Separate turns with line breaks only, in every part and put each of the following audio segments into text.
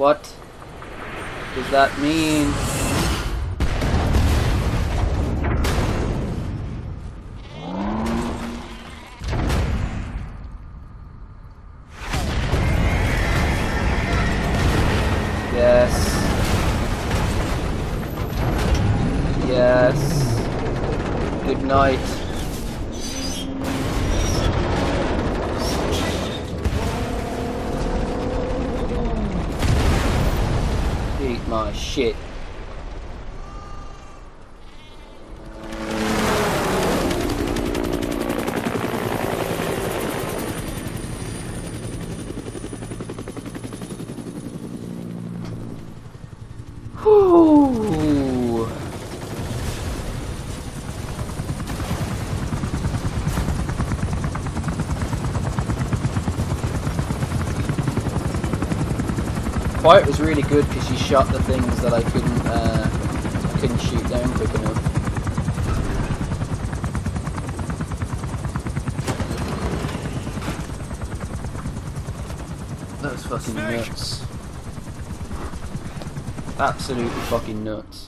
What does that mean? Yes. Yes. Good night. Eat my shit. Whew. Quiet was really good because she shot the things that I couldn't shoot down quick enough. That was fucking nuts. Absolutely fucking nuts.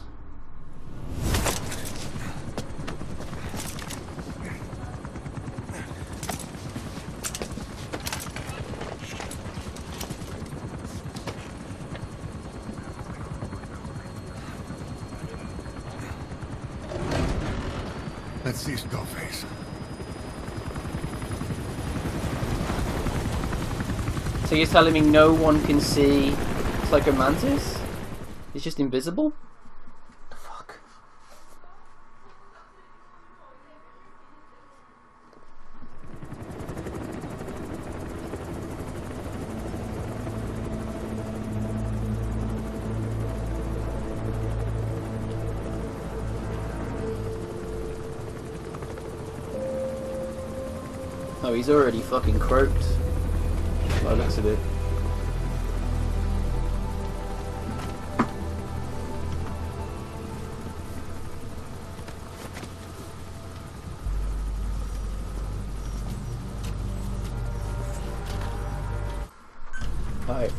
Let's see Skullface.
So you're telling me no one can see Psycho Mantis? He's just invisible? The fuck? Oh, he's already fucking croaked. By the looks of it. Alright.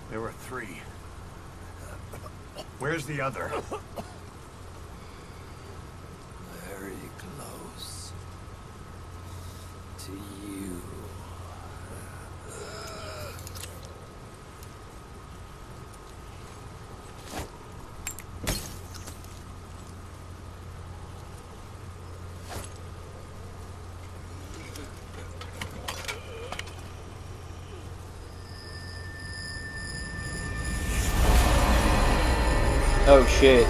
There were 3. Where's the other?
Very close to you.
Oh shit.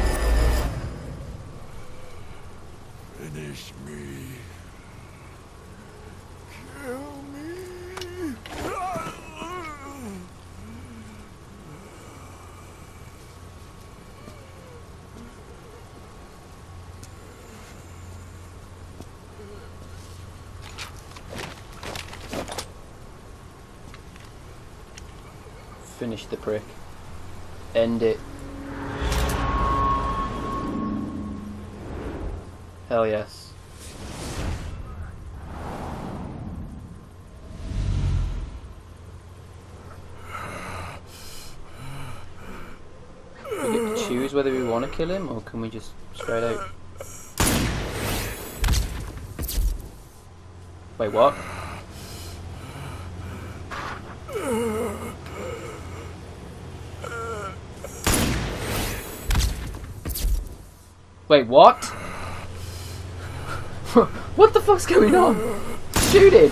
Finish me. Kill me.
Finish the prick. End it. Hell yes. We get to choose whether we want to kill him or can we just straight out? Wait, what? Wait, what? What the fuck's going on? Shoot him!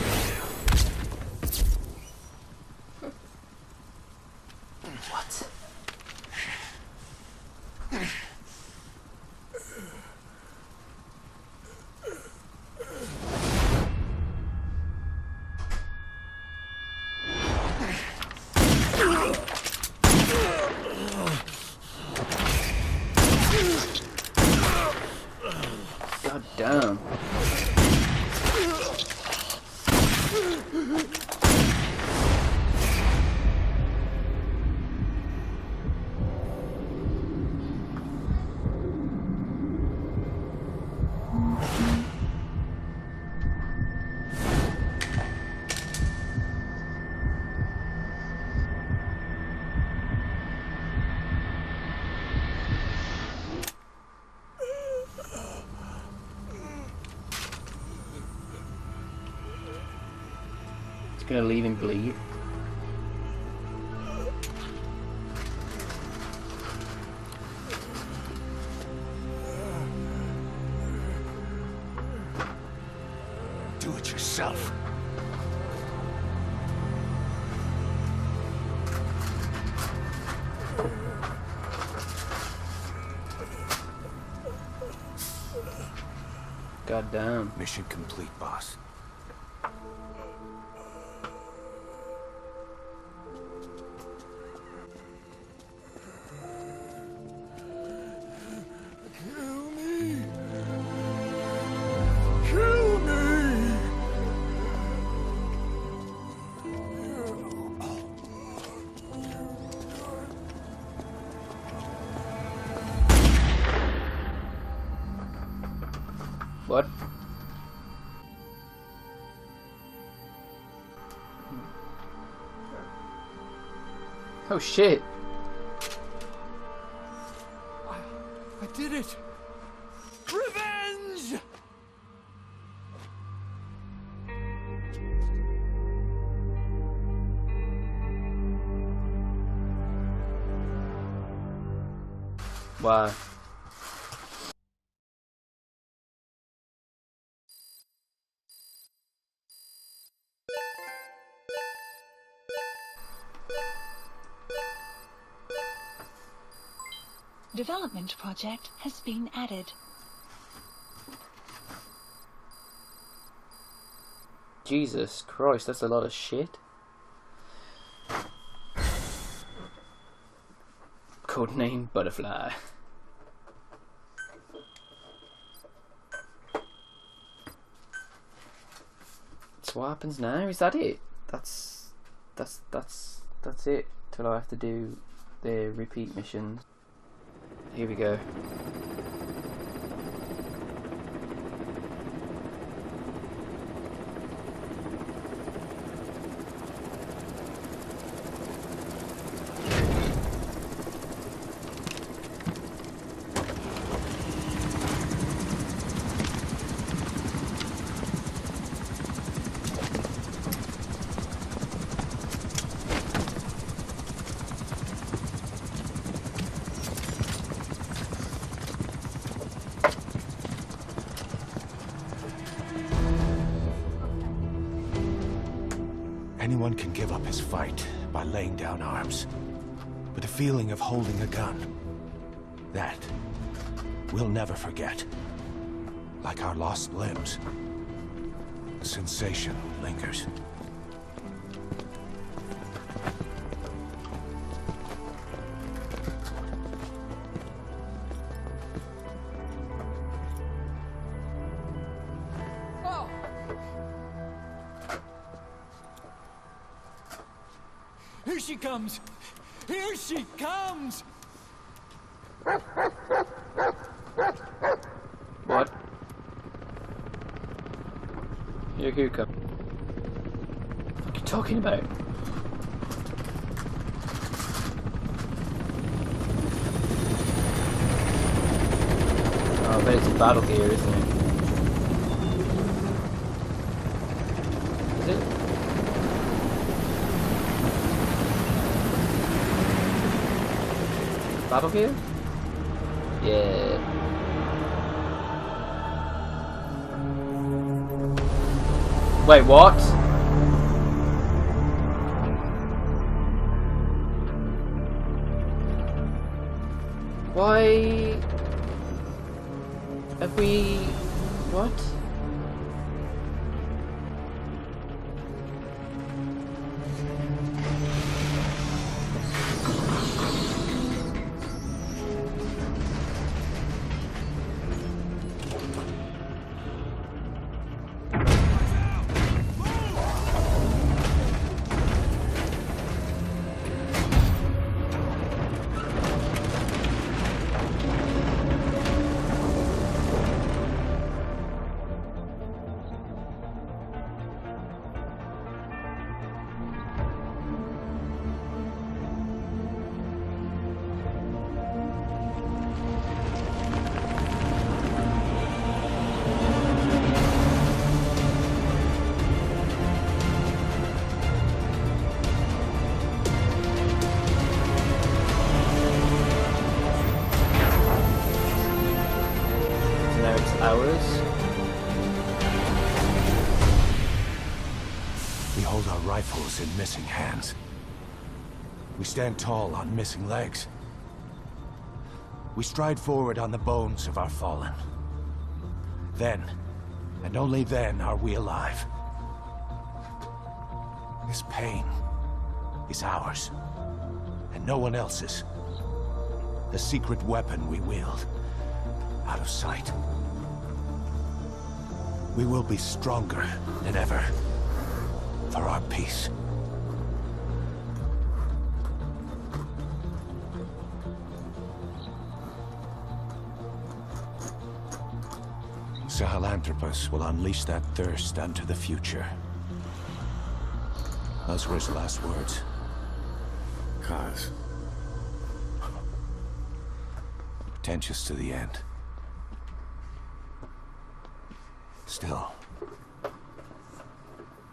What? God damn. Just gonna leave him bleed.
Do it yourself.
God damn.
Mission complete, boss. Kill me! Kill me!
What? Oh shit.
I did it! Revenge!
Wow.
Development project has been added.
Jesus Christ, that's a lot of shit. Codename Butterfly. So what happens now? Is that it? That's it. Till I have to do the repeat missions. Here we go.
Anyone can give up his fight by laying down arms. But the feeling of holding a gun, that we'll never forget. Like our lost limbs. The sensation lingers.
Here she comes! Here she comes!
What? Here, who come? What are you talking about? Oh, I bet it's Battle Gear, isn't it? Is it? Battle Gear? Yeah. Wait, what? Why have we... what?
nails in missing hands. We stand tall on missing legs. We stride forward on the bones of our fallen. Then, and only then, are we alive. This pain is ours, and no one else's. The secret weapon we wield, out of sight. We will be stronger than ever, for our peace. Sahelanthropus will unleash that thirst unto the future. Those were his last words.
Kaz.
Pretentious to the end. Still,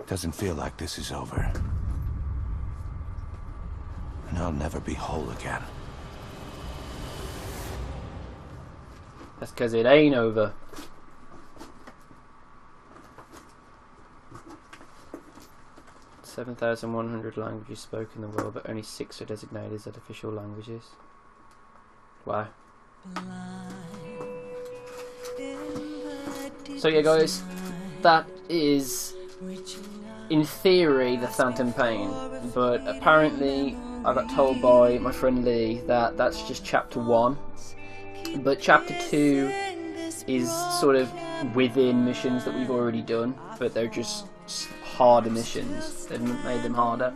doesn't feel like this is over. And I'll never be whole again.
That's because it ain't over. – 7,100 languages spoken in the world, but only 6 are designated as official languages. Wow. So yeah guys, that is in theory the Phantom Pain, but apparently I got told by my friend Lee that that's just chapter 1, but chapter 2 is sort of within missions that we've already done, but they're just harder missions. They've made them harder.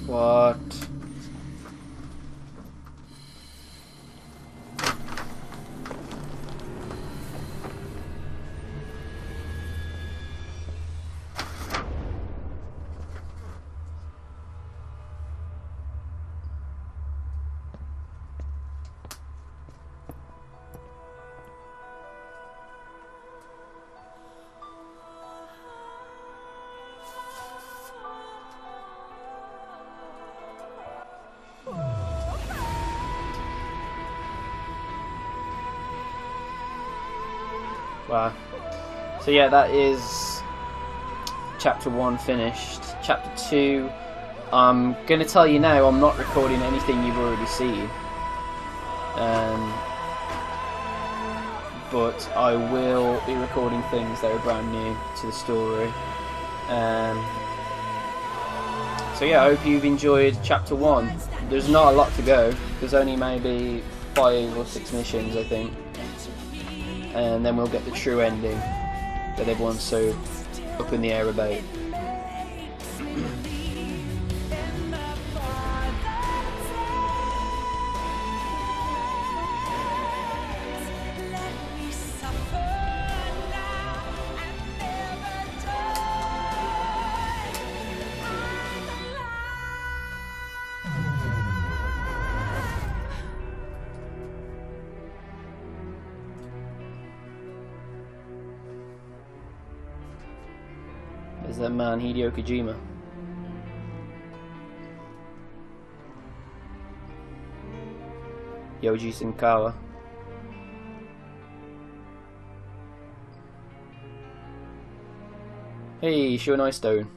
What? Wow. So yeah, that is chapter 1 finished. Chapter 2, I'm going to tell you now, I'm not recording anything you've already seen. But I will be recording things that are brand new to the story. So yeah, I hope you've enjoyed chapter 1. There's not a lot to go. There's only maybe 5 or 6 missions, I think. And then we'll get the true ending that everyone's so up in the air about. There's that man, Hideo Kojima. Yoji Shinkawa. Hey, Sure Nice Stone.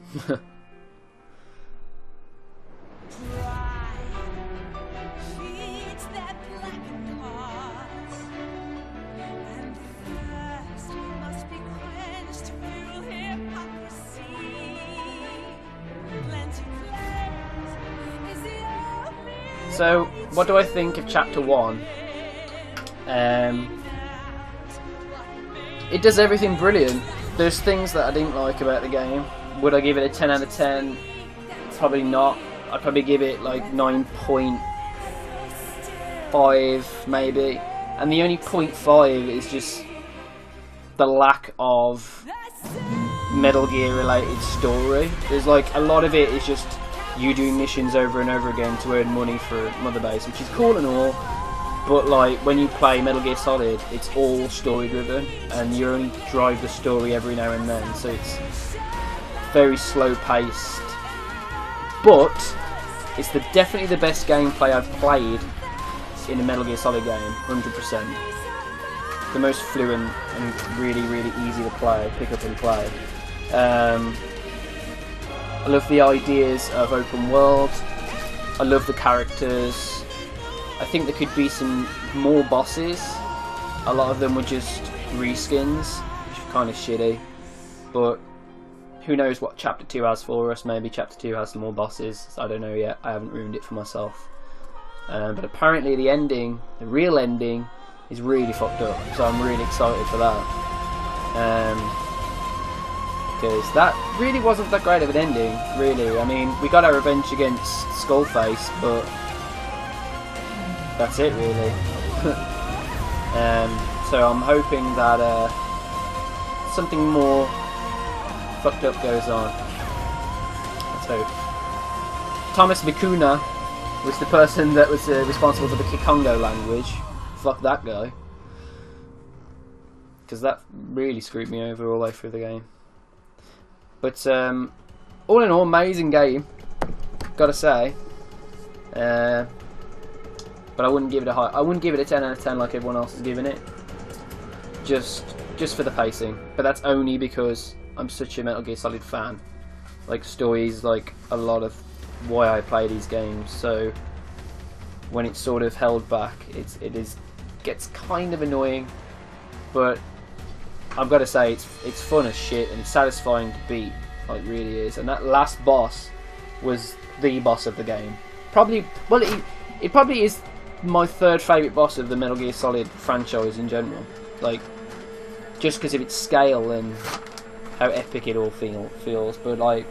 So, what do I think of chapter 1? It does everything brilliant. There's things that I didn't like about the game, Would I give it a 10 out of 10? Probably not. I'd probably give it like 9.5 maybe. And the only 0.5 is just the lack of Metal Gear related story. There's like a lot of it is just you doing missions over and over again to earn money for Mother Base, which is cool and all, but like when you play Metal Gear Solid, it's all story driven and you only drive the story every now and then, so it's very slow paced, but it's definitely the best gameplay I've played in a Metal Gear Solid game, 100%. The most fluent and really, really easy to play, pick up and play. I love the ideas of open world. I love the characters. I think there could be some more bosses. A lot of them were just reskins, which is kind of shitty. But who knows what Chapter 2 has for us. Maybe Chapter 2 has some more bosses. I don't know yet. I haven't ruined it for myself. But apparently the ending, the real ending, is really fucked up. So I'm really excited for that. Because that really wasn't that great of an ending, really. I mean, we got our revenge against Skullface, but that's it, really. So I'm hoping that something more fucked up goes on. Let's hope. Thomas Vicuna was the person that was responsible for the Kikongo language. Fuck that guy. Because that really screwed me over all the way through the game. But all in all, amazing game, gotta say. But I wouldn't give it a high. I wouldn't give it a 10 out of 10 like everyone else is giving it. Just for the pacing. But that's only because I'm such a Metal Gear Solid fan. Like, stories, like a lot of why I play these games. So when it's sort of held back, it gets kind of annoying. But I've got to say, it's fun as shit and it's satisfying to beat, like really is. And that last boss was the boss of the game. Probably, well, it probably is my third favourite boss of the Metal Gear Solid franchise in general. Like, just because of its scale and how epic it all feels. But like,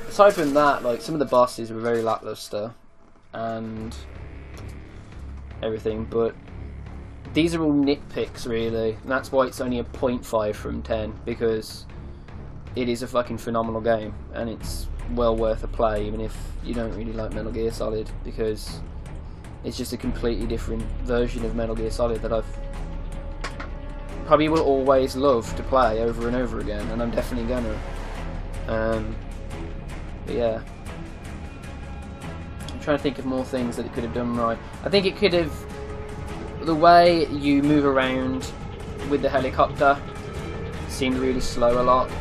aside from that, like some of the bosses were very lackluster and everything, but these are all nitpicks, really, and that's why it's only a 0.5 from 10, because it is a fucking phenomenal game, and it's well worth a play, even if you don't really like Metal Gear Solid, because it's just a completely different version of Metal Gear Solid that I've probably will always love to play over and over again, and I'm definitely gonna. But yeah. I'm trying to think of more things that it could have done right. I think it could have... The way you move around with the helicopter seemed really slow a lot.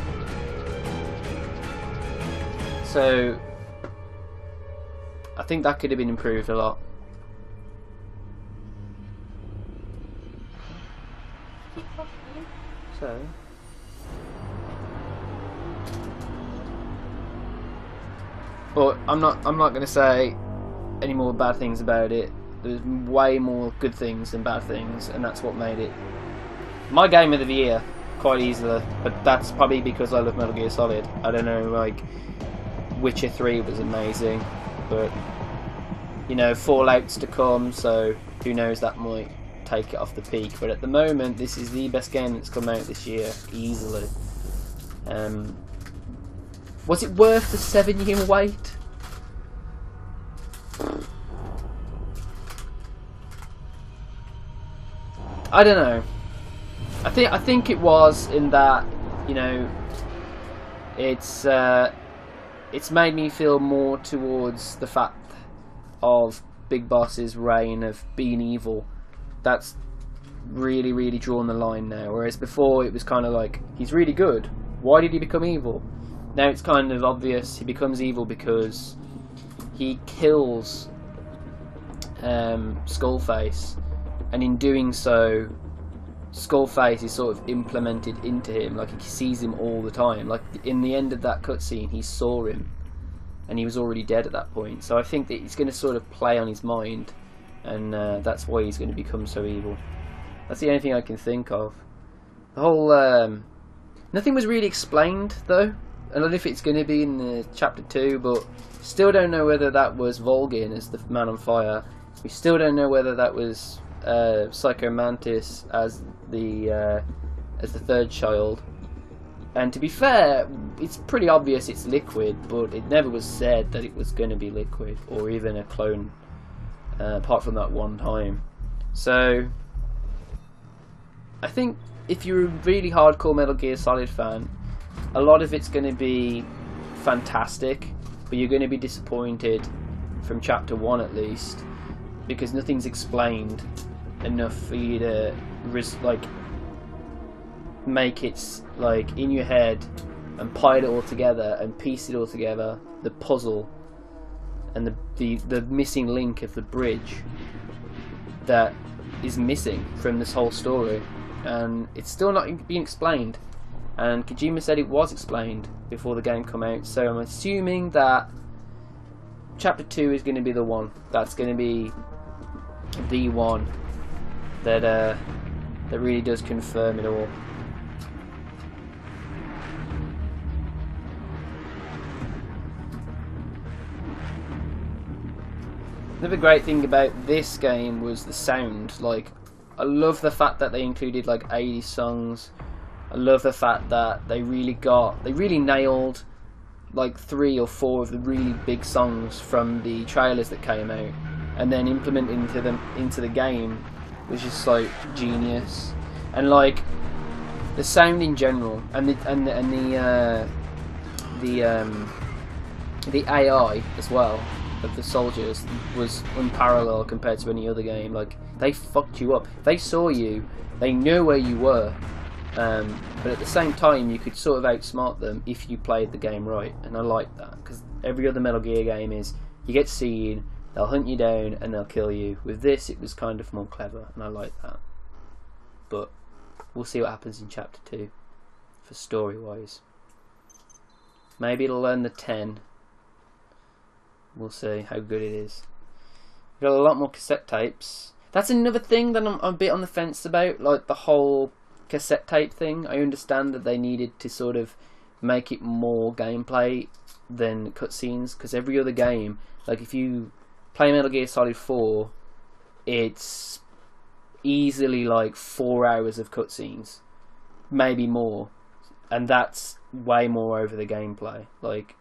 So I think that could have been improved a lot. So but I'm not going to say any more bad things about it. There's way more good things than bad things, and that's what made it my game of the year quite easily. But that's probably because I love Metal Gear Solid. I don't know, like Witcher 3 was amazing, but you know, Fallout's to come, so who knows, that might take it off the peak. But at the moment, this is the best game that's come out this year, easily. Was it worth the 7-year wait? I don't know. I think it was, in that, you know, it's made me feel more towards the fact of Big Boss's reign of being evil. That's really, really drawn the line now. Whereas before it was kind of like, he's really good, why did he become evil? Now it's kind of obvious he becomes evil because he kills Skullface, and in doing so, Skullface is sort of implemented into him. Like, he sees him all the time. Like, in the end of that cutscene, he saw him, and he was already dead at that point. So I think that it's going to sort of play on his mind, and that's why he's going to become so evil. That's the only thing I can think of. The whole Nothing was really explained though. I don't know if it's going to be in the chapter 2, but still don't know whether that was Volgin as the Man on Fire. We still don't know whether that was Psycho Mantis as the third child. And to be fair, it's pretty obvious it's Liquid, but it never was said that it was going to be Liquid or even a clone, apart from that one time. So I think if you're a really hardcore Metal Gear Solid fan, a lot of it's going to be fantastic, but you're going to be disappointed from chapter 1 at least, because nothing's explained enough for you to make it like in your head and pile it all together and piece it all together, the puzzle and the missing link of the bridge that is missing from this whole story, and it's still not being explained. And Kojima said it was explained before the game come out, so I'm assuming that chapter 2 is going to be the one that's going to be the one that really does confirm it all. Another great thing about this game was the sound. Like, I love the fact that they included like 80 songs. I love the fact that they really nailed like 3 or 4 of the really big songs from the trailers that came out, and then implemented into the game was just like genius. And like the sound in general, and the AI as well of the soldiers was unparalleled compared to any other game. Like, they fucked you up. They saw you, they knew where you were. But at the same time, you could sort of outsmart them if you played the game right, and I like that, because every other Metal Gear game is you get seen, they'll hunt you down and they'll kill you. With this, it was kind of more clever, and I like that. But we'll see what happens in chapter 2 for story-wise. Maybe it'll learn the 10. We'll see how good it is. We've got a lot more cassette tapes. That's another thing that I'm a bit on the fence about, like the whole cassette tape thing. I understand that they needed to sort of make it more gameplay than cutscenes, because every other game, like if you play Metal Gear Solid 4, it's easily like 4 hours of cutscenes, maybe more, and that's way more over the gameplay. Like,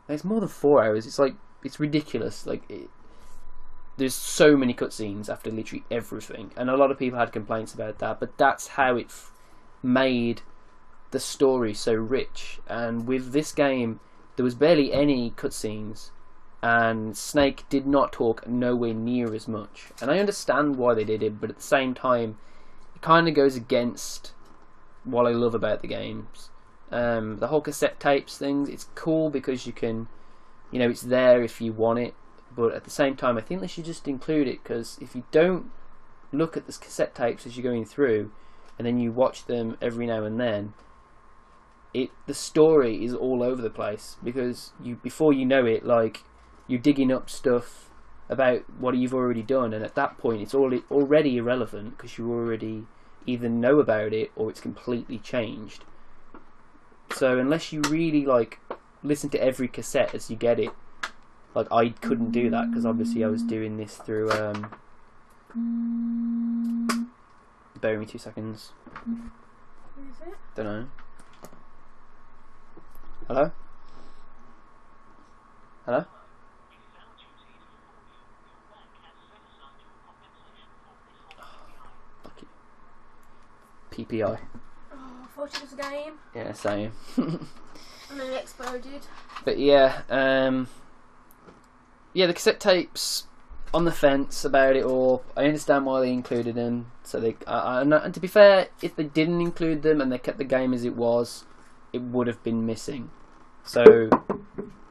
it's more than 4 hours. It's like, it's ridiculous. Like, there's so many cutscenes after literally everything, and a lot of people had complaints about that, but that's how it made the story so rich. And with this game, there was barely any cutscenes, and Snake did not talk nowhere near as much. And I understand why they did it, but at the same time, it kind of goes against what I love about the games. The whole cassette tapes thing, it's cool because you can, you know, it's there if you want it. But at the same time, I think they should just include it, because if you don't look at the cassette tapes as you're going through, and then you watch them every now and then, the story is all over the place, because before you know it, like, you're digging up stuff about what you've already done, and at that point it's already irrelevant, because you already either know about it or it's completely changed. So unless you really like listen to every cassette as you get it, like I couldn't do that, because obviously I was doing this through bear with me 2 seconds.
Who is it?
Don't know. Hello? Hello? Fuck you. PPI.
Oh, I thought it was a game.
Yeah, same.
And then it exploded.
But yeah, yeah, the cassette tapes, on the fence about it all. I understand why they included them. So and to be fair, if they didn't include them and they kept the game as it was, it would have been missing. So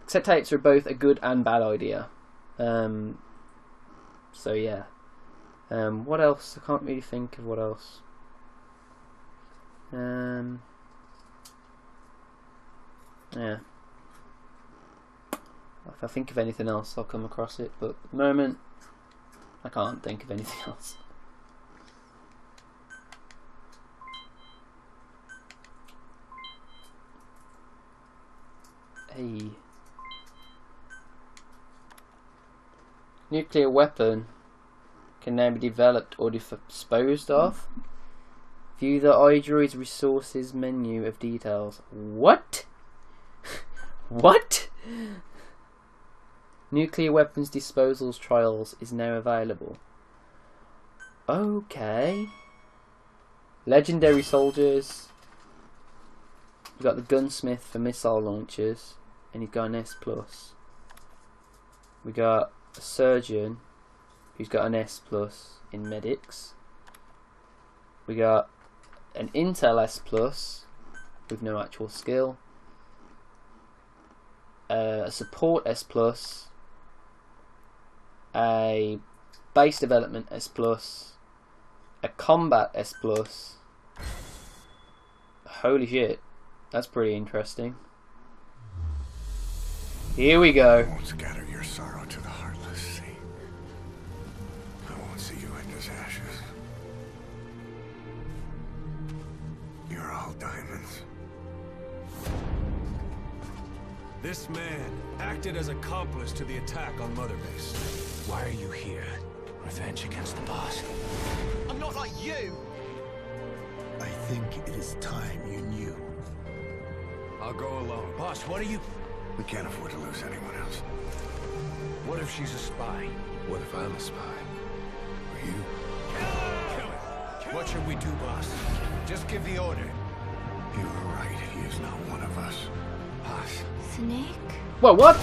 cassette tapes are both a good and bad idea. So yeah. What else? I can't really think of what else. Yeah. If I think of anything else, I'll come across it, but at the moment, I can't think of anything else. Nuclear weapon can now be developed or disposed of. View the iDroid's resources menu of details. What? What? Nuclear weapons disposals trials is now available. Okay. Legendary soldiers. We've got the gunsmith for missile launchers, and he's got an S+. We got a surgeon who's got an S+ in medics. We got an Intel S+ with no actual skill. A support S+, a base development S+, a combat S+. Holy shit, that's pretty interesting. Here we go.
I won't scatter your sorrow to the heartless sea. I won't see you in his ashes. You're all diamonds.
This man acted as accomplice to the attack on Mother Base.
Why are you here? Revenge against the boss.
I'm not like you!
I think it is time you knew.
I'll go alone.
Boss, what are you...
We can't afford to lose anyone else.
What if she's a spy?
What if I'm a spy? Or you?
Kill him!
What should we do, boss? Just give the order.
You were right. He is not one of us.
Boss.
Snake?
Whoa, what?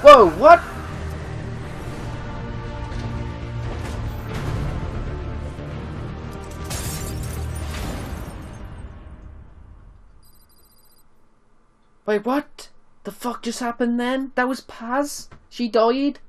Whoa, what? Wait, what? The fuck just happened then? That was Paz? She died?